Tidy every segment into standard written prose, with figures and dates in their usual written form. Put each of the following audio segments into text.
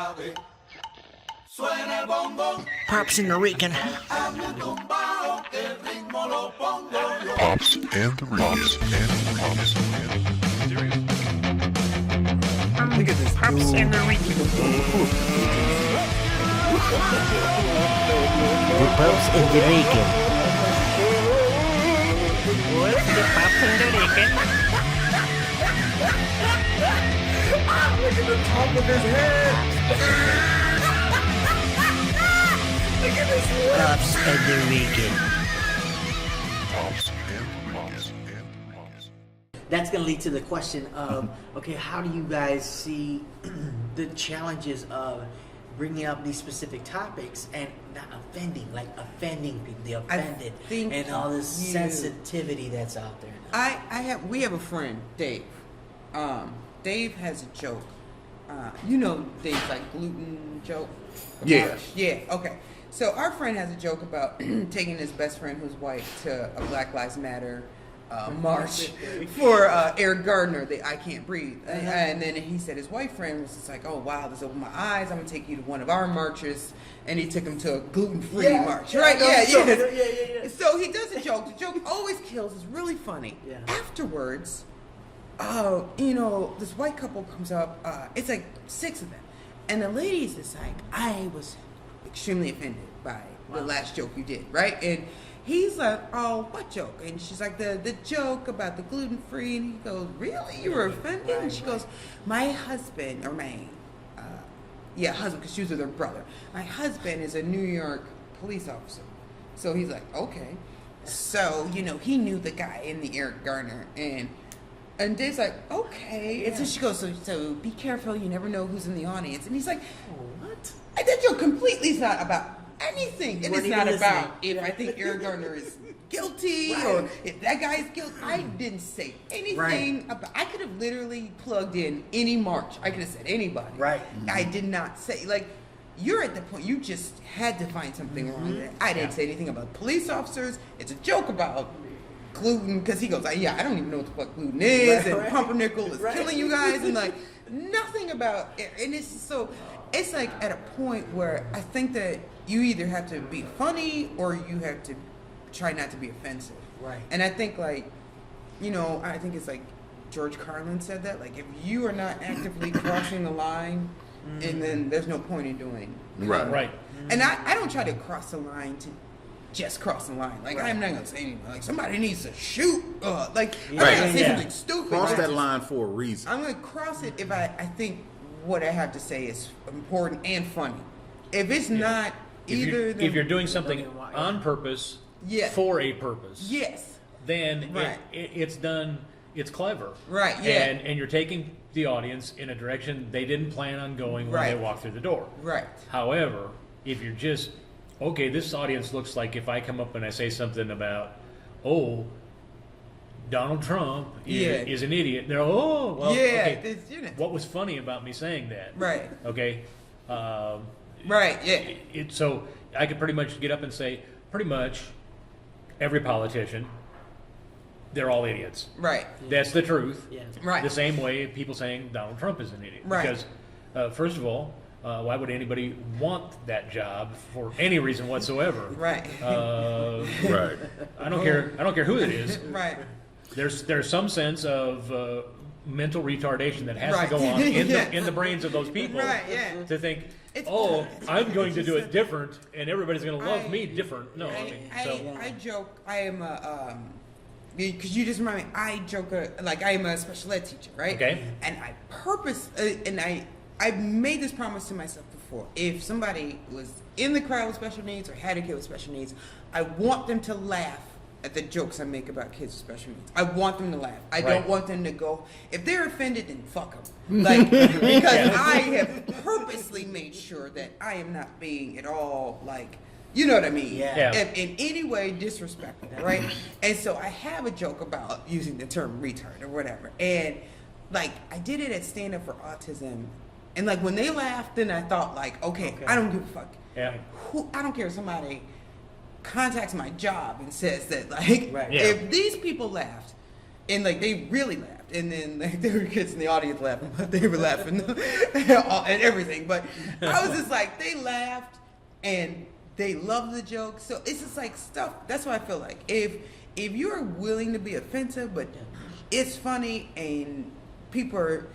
sabe. Suena el bongo. Pops and the Rican. Hazme un tumbao, que el ritmo lo pongo yo. Pops and the Look at this. Pops and the Rican. The Pops and the Rican. What's the Pops and the Rican? Look at the top of his head. Look at this head. Pops and the Rican. That's going to lead to the question of, okay, how do you guys see the challenges of bringing up these specific topics and not offending people, the offended, and all this sensitivity that's out there now? We have a friend, Dave. Dave has a joke. Dave's like gluten joke. Yeah. Yeah. Okay. So our friend has a joke about taking his best friend who's white to a Black Lives Matter march for Eric Gardner, the I Can't Breathe. And then he said his white friend was just like, oh wow, this opened my eyes, I'm going to take you to one of our marches. And he took him to a gluten-free march. Right? Yeah. So he does a joke. The joke always kills. It's really funny. Yeah. Afterwards, this white couple comes up. It's like 6 of them. And the lady's just like, I was extremely offended by the last joke you did, right? And he's like, oh, what joke? And she's like, the joke about the gluten-free. And he goes, really? You were offended? And she goes, my husband, or my, husband, because she was with her brother. My husband is a New York police officer. So he's like, okay. So, he knew the guy in the Eric Gardner. And Dave's like, okay. And so she goes, so be careful. You never know who's in the audience. And he's like, what? And that joke completely is not about anything. It is not about if I think Eric Gardner is guilty or if that guy is guilty. I didn't say anything about. I could have literally plugged in any march. I could have said anybody. Right. I did not say, you're at the point you just had to find something wrong with it. I didn't say anything about police officers. It's a joke about gluten, because he goes, I don't even know what the fuck gluten is, and pumpernickel is killing you guys, and nothing about it. And it's like at a point where I think that you either have to be funny or you have to try not to be offensive. Right. And I think I think it's like George Carlin said that, if you are not actively crossing the line, and then there's no point in doing right. And I don't try to cross the line to just cross the line. I'm not gonna say anything. Somebody needs to shoot. I'm gonna say something stupid. Cross that line for a reason. I'm gonna cross it if I think what I have to say is important and funny. If it's not either, if you're doing something on purpose, for a purpose, then it's done. It's clever, right? Yeah, and you're taking the audience in a direction they didn't plan on going when they walk through the door. Right. However, if you're just okay, this audience looks like if I come up and I say something about, Donald Trump is an idiot. They're okay. What was funny about me saying that? Right. Okay. So I could pretty much get up and say, pretty much every politician, they're all idiots. Right. That's the truth. Yeah. Right. The same way people saying Donald Trump is an idiot. Right. Because first of all, why would anybody want that job for any reason whatsoever? Right. Right. I don't care who it is. Right. There's some sense of mental retardation that has to go on in the brains of those people to think, I'm going to do it different, and everybody's going to love me different. No, I joke. I am a because you just remind me. I joke I am a special ed teacher, right? Okay. And I I've made this promise to myself before. If somebody was in the crowd with special needs or had a kid with special needs, I want them to laugh at the jokes I make about kids with special needs. I want them to laugh. I don't want them to go, if they're offended, then fuck them. Because I have purposely made sure that I am not being at all you know what I mean? Yeah. In any way disrespectful, right? And so I have a joke about using the term retard or whatever. And I did it at Stand Up for Autism. And when they laughed, then I thought okay, I don't give a fuck. Yeah. I don't care if somebody contacts my job and says that if these people laughed, And like they really laughed, and then like, there were kids in the audience laughing, but they were laughing and everything. But I was just like, they laughed and they loved the joke. So it's just like stuff. That's what I feel like. If you're willing to be offensive, but it's funny and people are.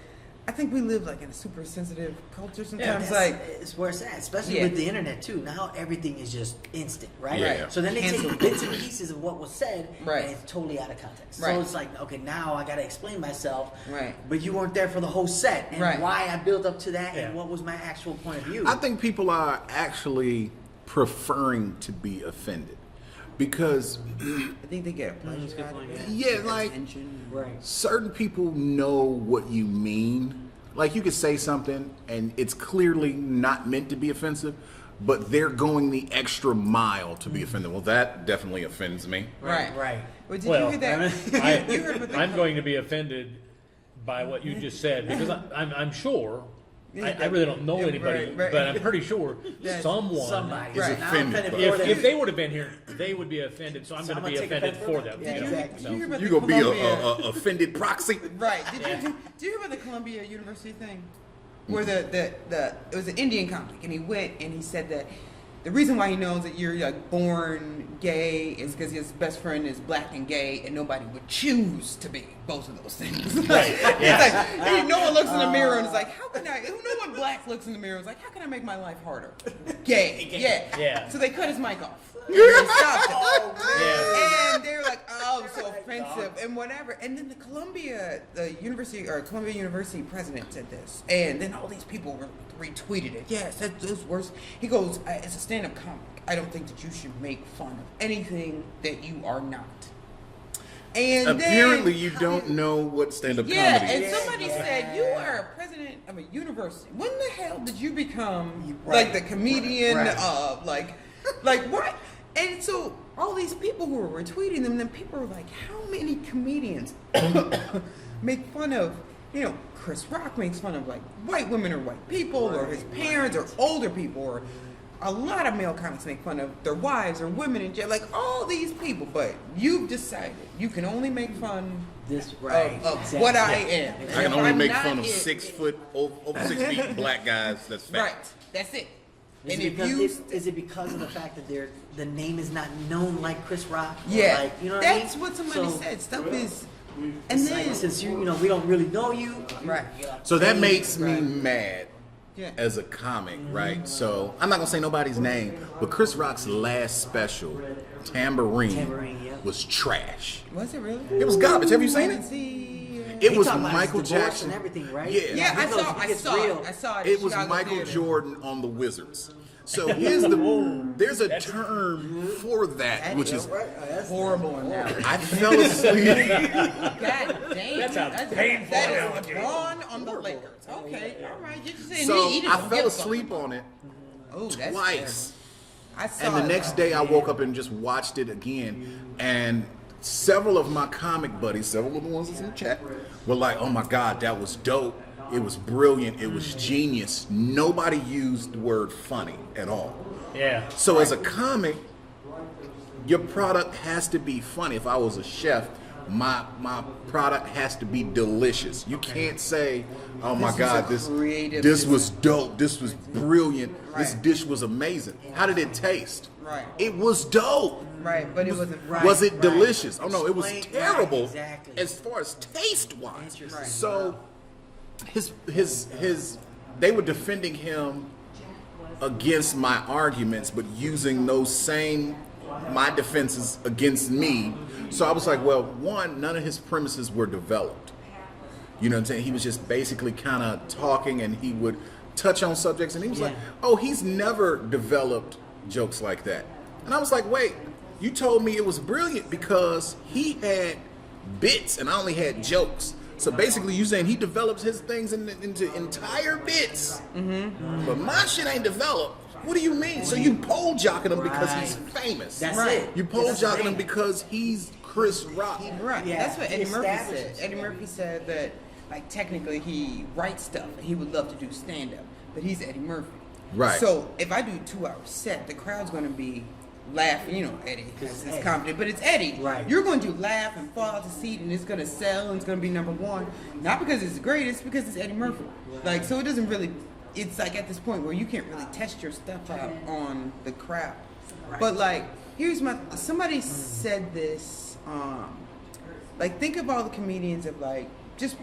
I think we live like in a super sensitive culture sometimes. Like it's where it's at, especially with the internet too. Now everything is just instant, right? Yeah. So then they take bits and pieces of what was said, right, and it's totally out of context. Right. So it's like, okay, now I got to explain myself, right? But you weren't there for the whole set, and right, why I built up to that, and what was my actual point of view. I think people are actually preferring to be offended. Because I think they get a pleasure out of it. Yeah, like certain people know what you mean. Like you could say something and it's clearly not meant to be offensive, but they're going the extra mile to be offended. Well, that definitely offends me. Right. Right. Well, did you hear that? I'm going to be offended by what you just said because I'm sure. I really don't know anybody, but I'm pretty sure somebody is offended. If they would have been here, they would be offended. So I'm going to be offended for them. You're going to be a offended proxy. Right. Do you hear about the Columbia University thing? Where it was an Indian comic, and he went and he said that the reason why he knows that you're like born gay is because his best friend is black and gay, and nobody would choose to be both of those things. Right. Yeah. It's like, no one looks in the mirror and is like, how can I? No one black looks in the mirror and is like, how can I make my life harder? Gay. Yeah. So they cut his mic off. And they stopped it. And they're like, oh, so offensive and whatever. And then the Columbia University president said this, and then all these people retweeted it. Yes, that's worse. He goes, as a stand-up comic, I don't think that you should make fun of anything that you are not. And apparently you don't know what stand-up comedy is. And somebody said, you are a president of a university. When the hell did you become like the comedian of like what? And so all these people who were retweeting them, then people were like, how many comedians make fun of, Chris Rock makes fun of like white women or white people or his parents or older people, or a lot of male comics make fun of their wives or women in jail, like all these people, but you've decided you can only make fun of what I am. I can only make fun of 6 foot, over 6 feet black guys that's fat. Right, that's it. Is it because of the fact that the name is not known like Chris Rock? Yeah, like, you know that's what I mean? what somebody said. Stuff is, and then like, since we don't really know you, right? So that makes me mad as a comic, right? So I'm not gonna say nobody's name, but Chris Rock's last special, Tambourine, was trash. Was it really? It was garbage. Have you seen it? It was Michael Jackson and everything, right? Yeah, I saw it. It was Michael Jordan on the Wizards. So there's a term for that, which is horrible. I fell asleep. God damn, that sounds painful. That is LeBron on the Lakers. Okay, all right. You're just saying So I fell fell asleep on it twice. I saw and the next day I woke up and just watched it again, and several of my comic buddies, several of the ones that's in the chat, were like, oh my God, that was dope. It was brilliant. It was genius. Nobody used the word funny at all. Yeah. So as a comic, your product has to be funny. If I was a chef, my product has to be delicious. You can't say, oh my God, this was dope. This was brilliant. This dish was amazing. How did it taste? Right. It was dope. Right, but it wasn't right. Was it delicious? Oh no, it was Explain, terrible exactly. as far as taste wise. Right. So his they were defending him against my arguments, but using my defenses against me. So I was like, well, one, none of his premises were developed. You know what I'm saying? He was just basically kind of talking, and he would touch on subjects, and he was like, oh, he's never developed jokes like that. And I was like, wait, you told me it was brilliant because he had bits and I only had jokes. So basically you saying he develops his things into entire bits, but my shit ain't developed. What do you mean? So you pole jocking him because he's famous. That's it. You pole jocking him because he's Chris Rock. Right. Yeah. That's what Eddie Murphy said. Eddie Murphy said that, like, technically he writes stuff and he would love to do stand-up, but he's Eddie Murphy. Right. So if I do a 2-hour set, the crowd's going to be laugh, you know, Eddie is confident, but it's Eddie. Right. You're going to laugh and fall out the seat, and it's going to sell, and it's going to be number one. Not because it's great, it's because it's Eddie Murphy. Like, so it doesn't really, it's like at this point where you can't really test your stuff out on the crowd. Right. But like, somebody said this, like, think of all the comedians of like, just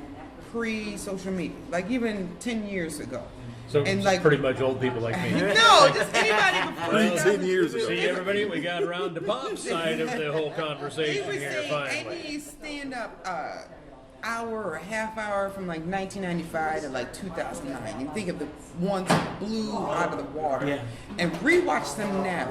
pre-social media, like even 10 years ago. So and like pretty much old people like me. No, just anybody before. Well, 10 years ago. See, everybody, we got around to Bob's side of the whole conversation He was here. saying Finally, any stand-up hour or half hour from like 1995 to like 2009. You think of the ones that blew out of the water, and rewatch them now,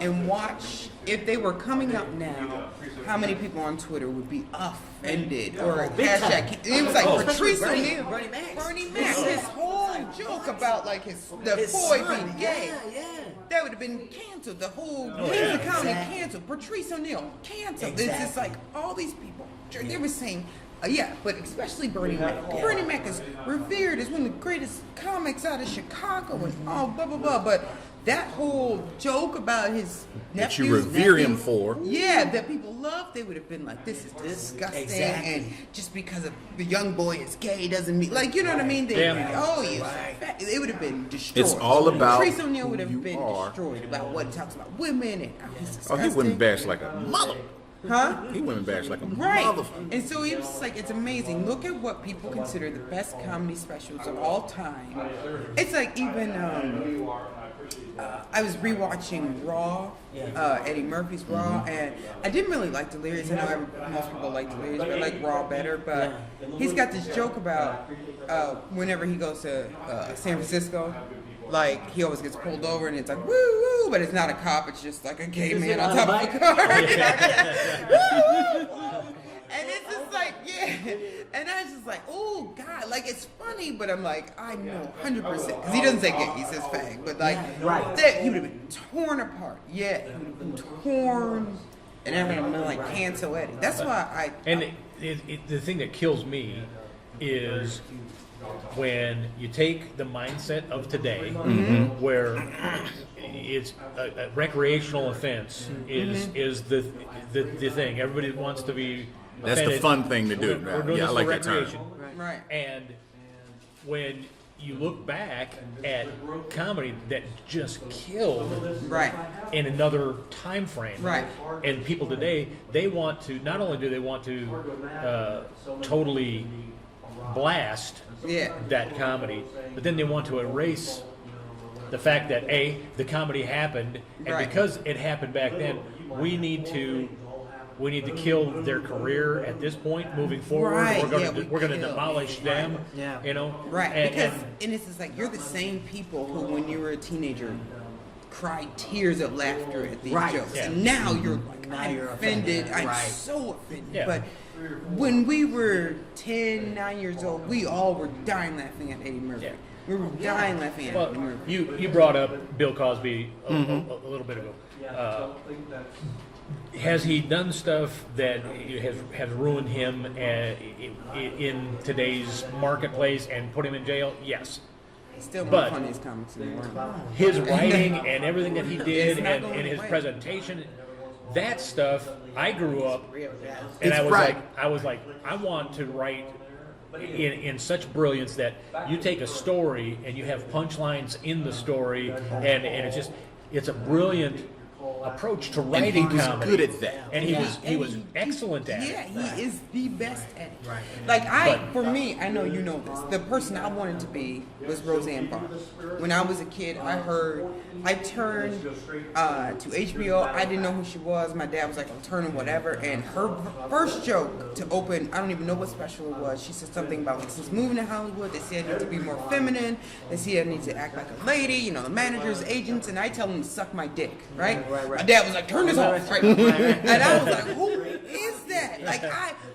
and watch if they were coming up now. How many people on Twitter would be offended or hashtag? It was like Patrice O'Neal, Bernie Mac. This whole joke about like his boy being gay. That would have been canceled. The whole Kings of Comedy canceled. Patrice O'Neal canceled. It's just like all these people. They were saying. But especially Bernie Mac. Bernie Mac is revered as one of the greatest comics out of Chicago and all blah blah blah. But that whole joke about his nephew, that you revere him for, that people love, they would have been like, "This is disgusting," and just because of the young boy is gay doesn't mean, like, you know what I mean? They it would have been destroyed. It's all about Patrice O'Neal would have who been you are. destroyed about what he talks about women and he's disgusting. Oh, he wouldn't bash like a mother. Huh? He wouldn't bash like a right. motherfucker. And so it was like, it's amazing. Look at what people consider the best comedy specials of all time. It's like even I was rewatching Raw, Eddie Murphy's Raw, and I didn't really like Delirious. I know most people like Delirious, but I like Raw better. But he's got this joke about whenever he goes to San Francisco, like, he always gets pulled over and it's like, woo, woo, but it's not a cop, it's just like a gay man on top of a car. And it's just like, and I was just like, oh, God, like, it's funny, but I'm like, I know 100%, because he doesn't say gay, he says fag, but like, he would have been torn apart. He would have been torn, and everyone would have been like, cancel Eddie. That's why the thing that kills me is when you take the mindset of today, where it's a recreational offense is the thing. Everybody wants to be That's offended. the fun thing to do. We're doing I this like for that term. recreation. Right. And when you look back at comedy that just killed in another time frame, and people today, they want to, not only do they want to totally blast that comedy, but then they want to erase the fact that the comedy happened, and because it happened back then, we need to kill their career at this point moving forward. We're going to demolish them. You know, and it's just like, you're the same people who, when you were a teenager, cried tears of laughter at these jokes, and now you're like, I'm offended. I'm so offended. But when we were 10, 9 years old, we all were dying laughing at Eddie Murphy. We were dying laughing at Eddie Murphy. You brought up Bill Cosby a little bit ago. Has he done stuff that has ruined him in today's marketplace and put him in jail? Yes. Still one of the funniest comics in the world. His writing and everything that he did and his presentation, that stuff, I grew up and I was like, I want to write in such brilliance that you take a story and you have punchlines in the story, and it's a brilliant approach to writing comedy. And he was good at that. And he was excellent at it. Yeah, he is the best at it. Like, for me, I know you know this, the person I wanted to be was Roseanne Barr. When I was a kid, I turned to HBO. I didn't know who she was. My dad was like, I'm turning whatever. And her first joke to open, I don't even know what special it was. She said something about, like, since moving to Hollywood, they see I need to be more feminine. They see I need to act like a lady, you know, the managers, agents, and I tell them to suck my dick, right? My dad was like, turn this off, right? And I was like, who is that? Like,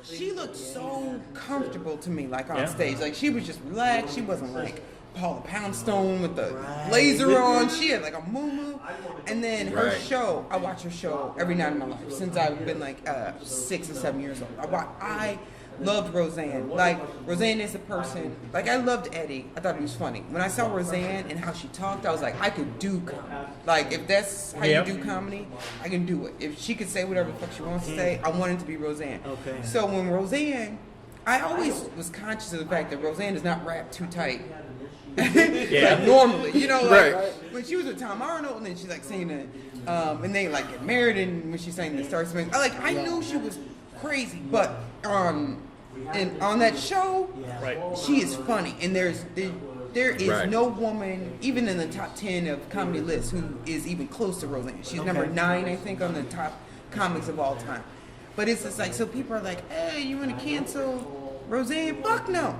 she looked so comfortable to me, like, on stage. Like, she was just relaxed. She wasn't like Paula Poundstone with the laser on. She had like a muumuu. And then her show, I watch her show every night of my life since I've been like 6 or 7 years old. I loved Roseanne. Like, Roseanne is a person, like, I loved Eddie. I thought he was funny. When I saw Roseanne and how she talked, I was like, I could do comedy. Like, if that's how you do comedy, I can do it. If she could say whatever the fuck she wants to say, I wanted to be Roseanne. Okay. So when Roseanne, I always was conscious of the fact that Roseanne does not rap too tight. Like normally, you know, like when she was with Tom Arnold and then she's like singing it, and they like get married, and when she sang the Star Spangled, I knew she was crazy, but on that show, she is funny, and there is no woman even in the top 10 of comedy lists who is even close to Roseanne. She's number 9, I think, on the top comics of all time. But it's just like, so people are like, hey, you want to cancel Roseanne? Fuck no.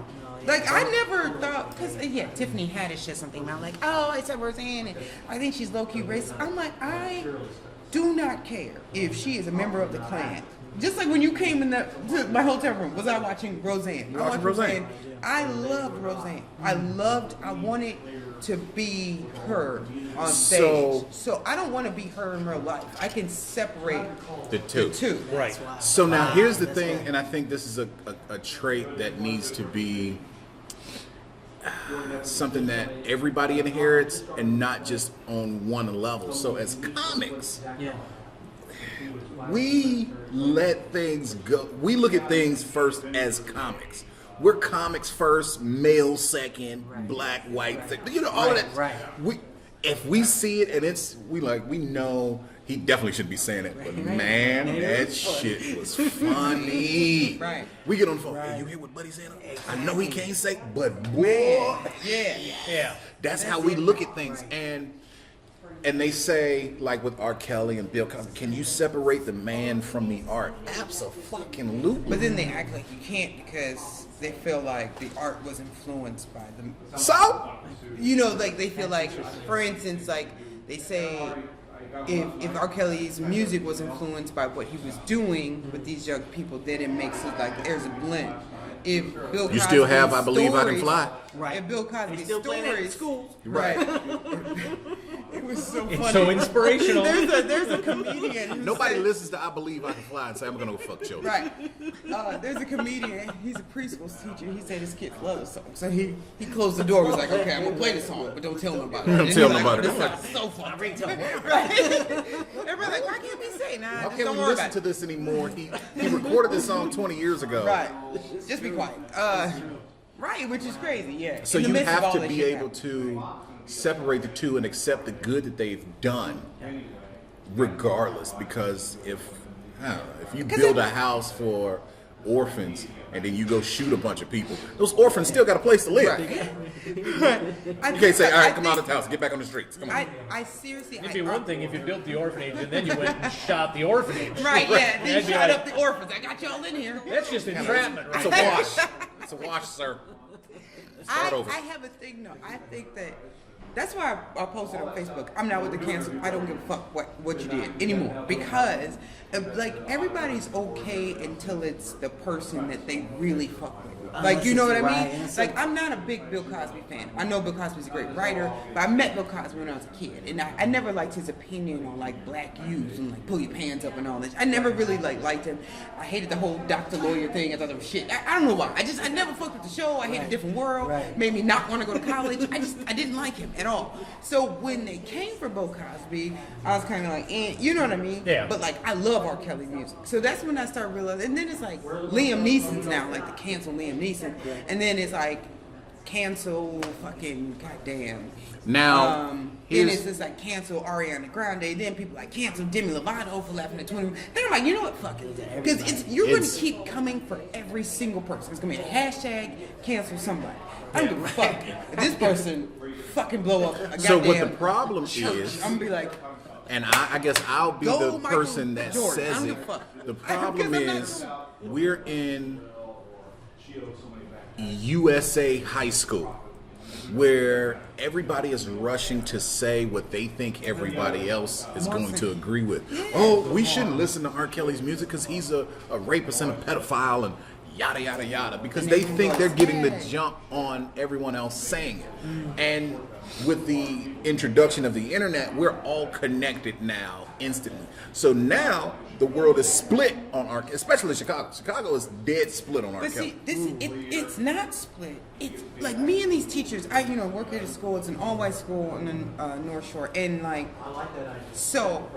Like, I never thought, because, Tiffany Haddish said something about, like, oh, I said Roseanne, and I think she's low-key racist. I'm like, I do not care if she is a member of the Klan. Just like when you came in to my hotel room, was I watching Roseanne? I watched Roseanne. I loved Roseanne. I wanted to be her on stage. So I don't want to be her in real life. I can separate the two. Right. So now here's the thing, and I think this is a trait that needs to be something that everybody inherits and not just on one level. So as comics, we let things go. We look at things first as comics. We're comics first, male second, black, white, you know, all of that. Right. If we see it and we know he definitely shouldn't be saying it, but man, that shit was funny. Right. We get on the phone. Hey, you hear what Buddy said? I know he can't say, but boy, yeah. That's how we look at things. And they say, like with R. Kelly and Bill Cosby, can you separate the man from the art? Abso-fucking-lutely. But then they act like you can't because they feel like the art was influenced by them. So? You know, like they feel like, for instance, like they say if R. Kelly's music was influenced by what he was doing with these young people, then it makes it like there's a blend. If Bill Cosby's you still have I Believe I Can Fly. Right. If Bill Cosby's still stories, schools. Right. It was so funny. It's so inspirational. There's a comedian. Who Nobody said, listens to I Believe I Can Fly and say, I'm going to go fuck children. Right. There's a comedian. He's a preschool teacher. He said his kids love the song. So he closed the door and was like, okay, I'm going to play the song, but don't tell nobody. Don't tell nobody. This is so funny. Right. Everybody's like, why can't we say it? Nah, How just can't don't we worry listen about to it. this anymore? He recorded this song 20 years ago. Right. Just be quiet. Right, which is crazy, yeah. So In the you midst of have all to that be shit able happening. to separate the two and accept the good that they've done, regardless. Because if you build a house for orphans and then you go shoot a bunch of people, those orphans still got a place to live. Right. You can't say, all right, come out of the house, get back on the streets. Come on. I seriously... It'd be one thing if you built the orphanage and then you went and shot the orphanage. Right, yeah. Then That'd be shot like, up the orphans. I got y'all in here. That's just entrapment, It's right? a wash. It's a wash, sir. Start over. I have a thing, though. I think that... That's why I posted on Facebook, I'm not with the cancel. I don't give a fuck what you did anymore. Because, like, everybody's okay until it's the person that they really fuck with. Like, you know what I mean? Like, I'm not a big Bill Cosby fan. I know Bill Cosby's a great writer, but I met Bill Cosby when I was a kid. And I never liked his opinion on, like, black youth and, like, pull your pants up and all this. I never really, like, liked him. I hated the whole doctor lawyer thing. I thought it was shit. I don't know why. I never fucked with the show. I hated A Different World. Made me not want to go to college. I didn't like him at all. So when they came for Bill Cosby, I was kind of like, you know what I mean? Yeah. But, like, I love R. Kelly music. So that's when I started realizing. And then it's like Liam Neeson's now, like, the cancel Liam Neeson. And then it's like cancel fucking goddamn. Now, then it's just like cancel Ariana Grande. Then people like cancel Demi Lovato for laughing at 20. Then I'm like, you know what? Fuck it. Because you're going to keep coming for every single person. It's going to be a hashtag cancel somebody. I don't give a fuck. If this person fucking blow up a goddamn so what the problem church, is, I'm going to be like, and I guess I'll be Go the Michael person that Jordan. I says don't it. give a fuck. The problem Because I'm is we're in USA high school where everybody is rushing to say what they think everybody else is going to agree with. Oh, we shouldn't listen to R. Kelly's music because he's a rapist and a pedophile, and yada yada yada, because they think they're getting the jump on everyone else saying it. And with the introduction of the internet, we're all connected now instantly. So now the world is split on R. Especially Chicago. Chicago is dead split on R. But Kelly. see, it's not split. It's like me and these teachers. I work at a school. It's an all-white school on the North Shore, and like, so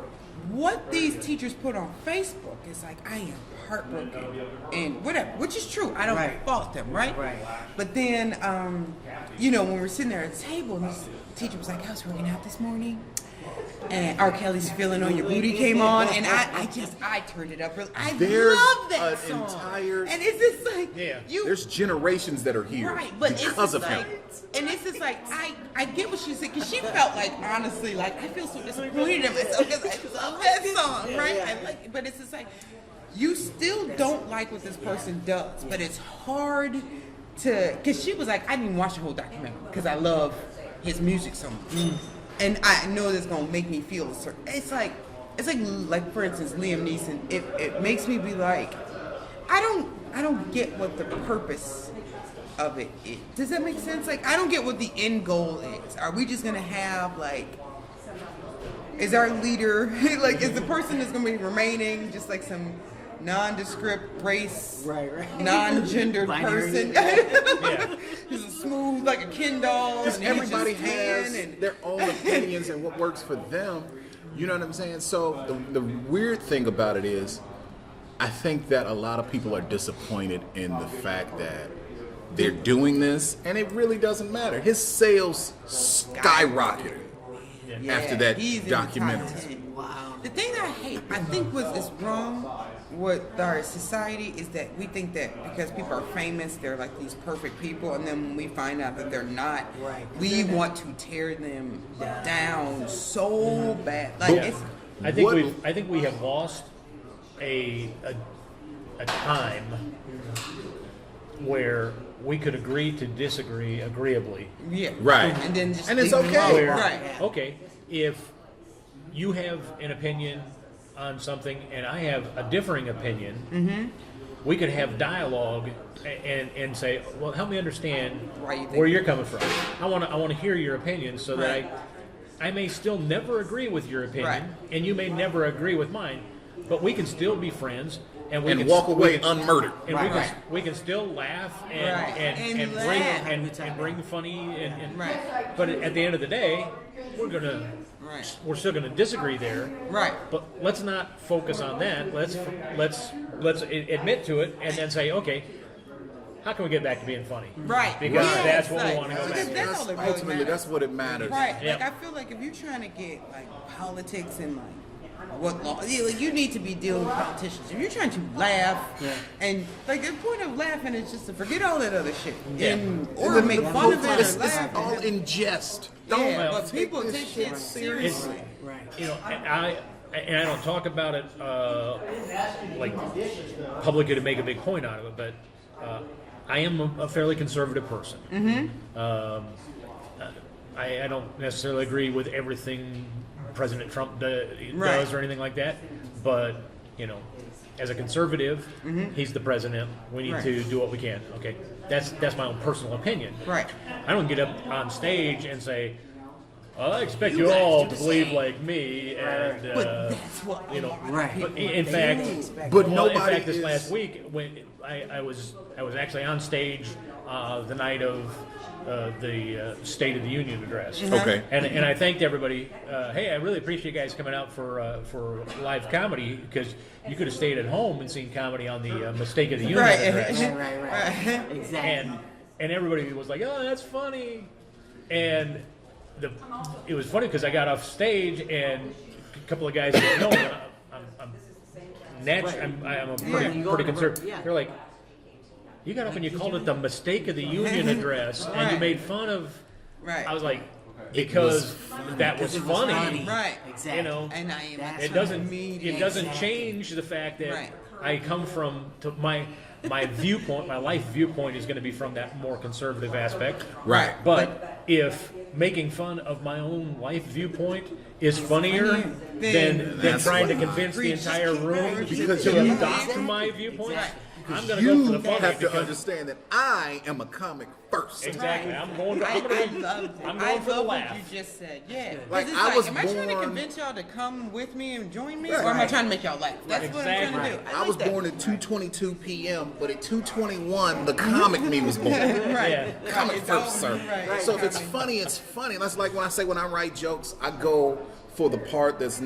what these teachers put on Facebook is like, I am heartbroken and whatever, which is true. I don't fault them, right? But then, when we're sitting there at the table, and this teacher was like, I was working out this morning, and R. Kelly's Feeling on Your Booty came on, and I turned it up. I love that song. And it's just like, there's generations that are here because of him. And it's just like, I get what she said, because she felt like, honestly, like, I feel so disappointed in myself because I love that song, right? I like it, but it's just like, you still don't like what this person does, but it's hard to, because she was like, I didn't watch the whole documentary because I love his music so much. And I know that's gonna make me feel a certain. It's like for instance, Liam Neeson. It makes me be like, I don't get what the purpose of it is. Does that make sense? Like, I don't get what the end goal is. Are we just gonna have like? Is our leader like? Is the person that's gonna be remaining just like some nondescript race, non-gendered person? Just smooth like a Ken doll. Because everybody has their own opinions and what works for them. You know what I'm saying? So the weird thing about it is, I think that a lot of people are disappointed in the fact that they're doing this, and it really doesn't matter. His sales skyrocketed after that documentary. Wow. The thing that I hate, I think is wrong with our society is that we think that because people are famous, they're like these perfect people, and then when we find out that they're not, we want to tear them down so bad. Like, I think we have lost a time where we could agree to disagree agreeably. And then just it's okay. Okay, if you have an opinion on something and I have a differing opinion, we could have dialogue and say, well, help me understand where you're coming from. I want to hear your opinion so that I may still never agree with your opinion, and you may never agree with mine, but we can still be friends. And we can walk away unmurdered. And we can still laugh and bring funny but at the end of the day, we're still gonna disagree there. But let's not focus on that. Let's admit to it and then say, okay, how can we get back to being funny? Because that's what we want to go back to. Ultimately, that's what it matters. Like, I feel like if you're trying to get like politics and like what law, like, you need to be dealing with politicians. If you're trying to laugh, and like the point of laughing is just to forget all that other shit, or make fun of it or laugh. It's all in jest. But people take shit seriously. You know, and I don't talk about it like publicly to make a big point out of it, but I am a fairly conservative person. I don't necessarily agree with everything President Trump does or anything like that, but you know, as a conservative, he's the president. We need to do what we can. Okay, that's my own personal opinion. I don't get up on stage and say, well, I expect you all to believe like me, and but that's what you know. But in fact, this last week when I was actually on stage the night of the State of the Union address. Okay. And I thanked everybody. Hey, I really appreciate you guys coming out for live comedy, because you could have stayed at home and seen comedy on the State of the Union address. Exactly. And everybody was like, "Oh, that's funny," and it was funny because I got off stage and a couple of guys said, "No, I'm a pretty conservative." Yeah. They're like, you got up and you called it the Mistake of the Union address, and you made fun of. I was like, because that was funny. Exactly. You know, and it doesn't change the fact that I come from my viewpoint. My life viewpoint is going to be from that more conservative aspect. But if making fun of my own life viewpoint is funnier than trying to convince the entire room to adopt my viewpoint, I'm going to go for the funny. have to understand that I am a comic first. Exactly. I'm going for the laugh. What you just said. Yeah. Like, It's I was am I trying to born- convince y'all to come with me and join me, Right. or am I trying to make y'all laugh? That's what I'm trying to do. I was born at 2:22 p.m., but at 2:21, the comic me was born. Right. Yeah. Comic first, sir. Right. So if it's funny, it's funny. That's like when I write jokes, I go for the part that's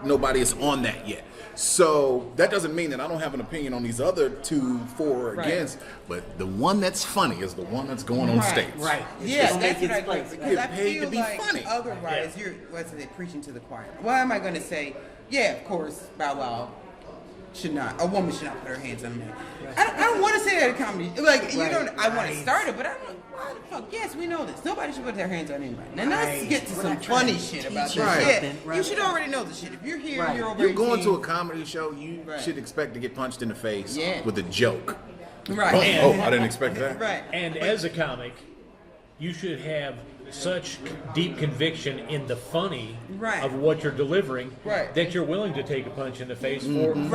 nobody is on that yet. So that doesn't mean that I don't have an opinion on these other 2 for or against, but the one that's funny is the one that's going on stage. Right. Yeah, Just that's make what its I place. think. Because Get I paid feel to be like funny. otherwise you're preaching to the choir. Why am I going to say, yeah, of course, Bow Wow a woman should not put her hands on a man. I don't want to say that in comedy. Like, you don't, I want to start it, but I'm like, why the fuck? Yes, we know this. Nobody should put their hands on anybody. Now, let's get to some funny shit about this. Yeah, you should already know the shit. If you're here, you're over You're going 18. to a comedy show, you should expect to get punched in the face with a joke. Right. Oh, I didn't expect that. Right. And as a comic, you should have such deep conviction in the funny of what you're delivering that you're willing to take a punch in the face for your own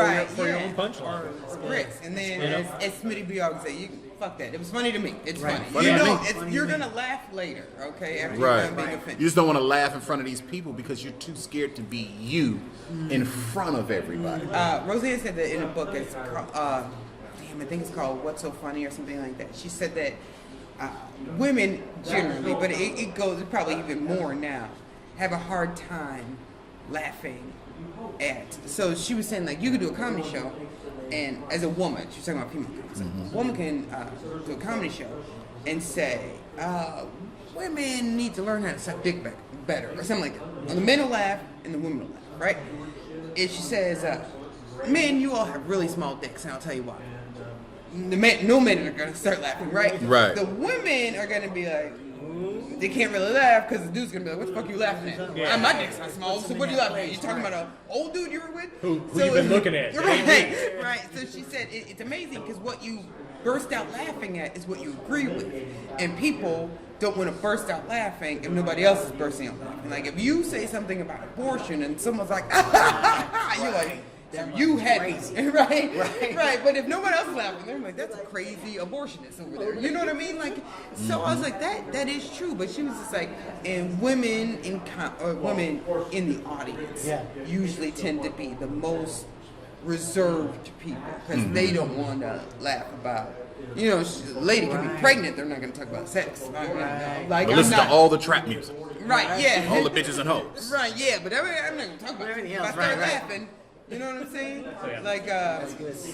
punchline. Grits. And then, as Schmitty B always say, you fuck that. It was funny to me. It's funny. Funny You to know, me. you're gonna laugh later, okay? After Right. you're done being offended. You just don't want to laugh in front of these people because you're too scared to be you in front of everybody. Roseanne said that in a book. It's called, I think it's called "What's So Funny" or something like that. She said that women generally, but it goes probably even more now, have a hard time laughing at. So she was saying, like, you could do a comedy show, and as a woman, she was talking about female comics. A woman can do a comedy show and say, women need to learn how to suck dick better, or something like that. And the men will laugh, and the women will laugh, right? And she says, men, you all have really small dicks, and I'll tell you why. No men are gonna start laughing, right? Right. The women are gonna be like, they can't really laugh because the dude's gonna be like, "What the fuck you laughing at? Yeah. My dick's not small, so what are you laughing at? You talking about an old dude you were with? Who you been looking at? Right, right. So she said it's amazing because what you burst out laughing at is what you agree with, and people don't want to burst out laughing if nobody else is bursting out laughing. Like if you say something about abortion and someone's like, you're like. So you had crazy. Right? But if no one else is laughing, they're like, that's a crazy abortionist over there. You know what I mean? Like, so I was like, that is true. But she was just like, and women women in the audience usually tend to be the most reserved people because they don't want to laugh about. You know, a lady can be pregnant; they're not going to talk about sex. Like, But listen to all the trap music. Right? Yeah. All the bitches and hoes. Right? Yeah. But I'm not going to talk about it. If I start laughing. You know what I'm saying? Like,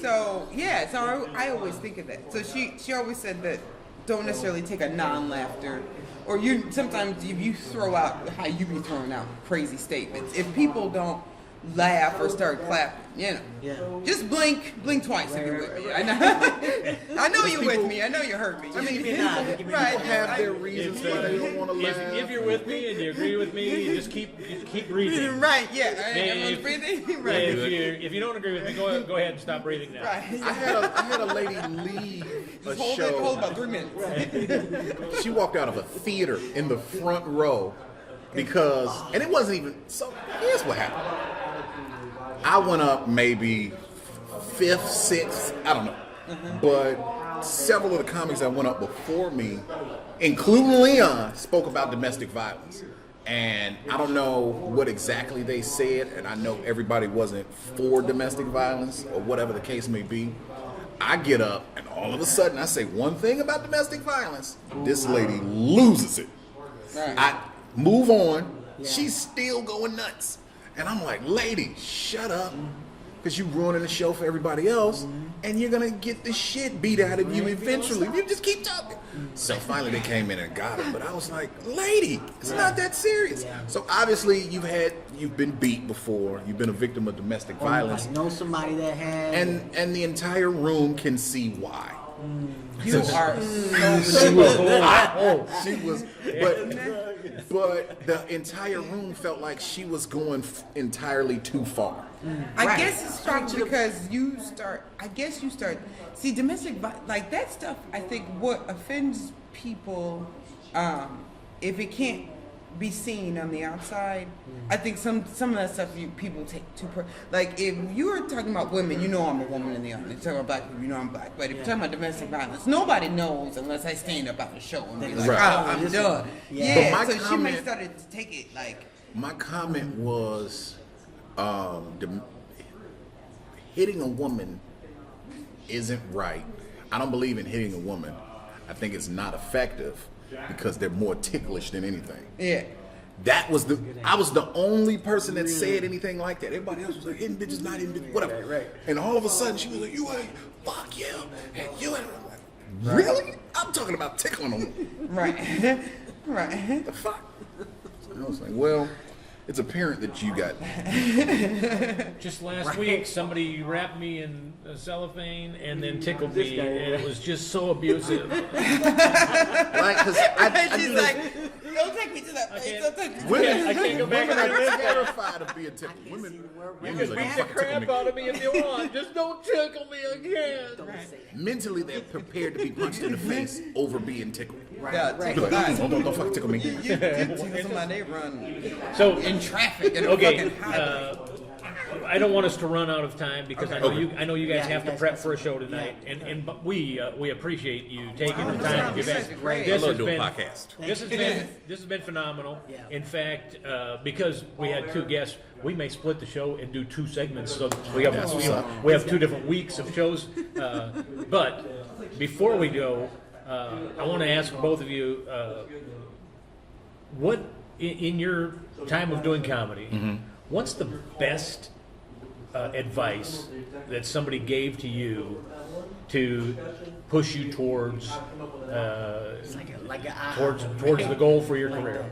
so I always think of that. So she always said that don't necessarily take a non-laughter, or sometimes if you throw out how you be throwing out crazy statements, if people don't laugh or start clapping, just blink twice if you're with me. I know you're with me. I know you heard me. I mean, People have their reasons why they don't want to laugh. If you're with me and you agree with me, you just keep breathing. Right? Yeah. Everyone's breathing. Right. If you don't agree with me, go ahead and stop breathing now. Right. I had a lady leave a show. Hold about 3 minutes. She walked out of a theater in the front row because, and it wasn't even, so here's what happened. I went up maybe 5th, 6th, I don't know. But several of the comics that went up before me, including Leon, spoke about domestic violence. And I don't know what exactly they said, and I know everybody wasn't for domestic violence or whatever the case may be. I get up, and all of a sudden I say one thing about domestic violence. This lady loses it. Right. I move on. She's still going nuts. And I'm like, lady, shut up. Because you're ruining the show for everybody else. And you're going to get the shit beat out of you eventually. You just keep talking. So finally they came in and got her. But I was like, lady, it's not that serious. So obviously you've been beat before. You've been a victim of domestic violence. I know somebody that has. And the entire room can see why. You are She was, but the entire room felt like she was going entirely too far. I guess it's strong because you start. See, domestic like that stuff. I think what offends people, if it can't be seen on the outside. I think some of that stuff people take like if you were talking about women, you know I'm a woman in the audience. Talking about black people, you know I'm black. But if you're talking about domestic violence, nobody knows unless I stand up on the show and be like, I'm done. Yeah. But so she may start to take it like. My comment was, hitting a woman isn't right. I don't believe in hitting a woman. I think it's not effective because they're more ticklish than anything. Yeah. I was the only person that said anything like that. Everybody else was like, hitting bitches, not hitting bitches, whatever. Right. And all of a sudden she was like, you ain't, fuck you. And you ain't. I'm like, really? I'm talking about tickling them. Right. Right. The fuck? I was like, well, it's apparent that you got. Just last week, somebody wrapped me in cellophane and then tickled me, and it was just so abusive. Like, because she's like, don't take me to that place. Don't take me to women, I can't go back women and are relive that. terrified of being tickled. Women, You can beat the crap out of me if you want. Just don't tickle me again. mentally, they're prepared to be punched in the face over being tickled. Right. Don't fucking tickle me. You tickle somebody, they run So in traffic. okay, I don't want us to run out of time because I know you guys have to prep for a show tonight, but we appreciate you taking the time to give us. This has been podcast. This has been phenomenal. In fact, because we had two guests, we may split the show and do two segments. So we have 2 different weeks of shows. But before we go, I want to ask both of you, what in your time of doing comedy, what's the best advice that somebody gave to you to push you towards towards the goal for your career?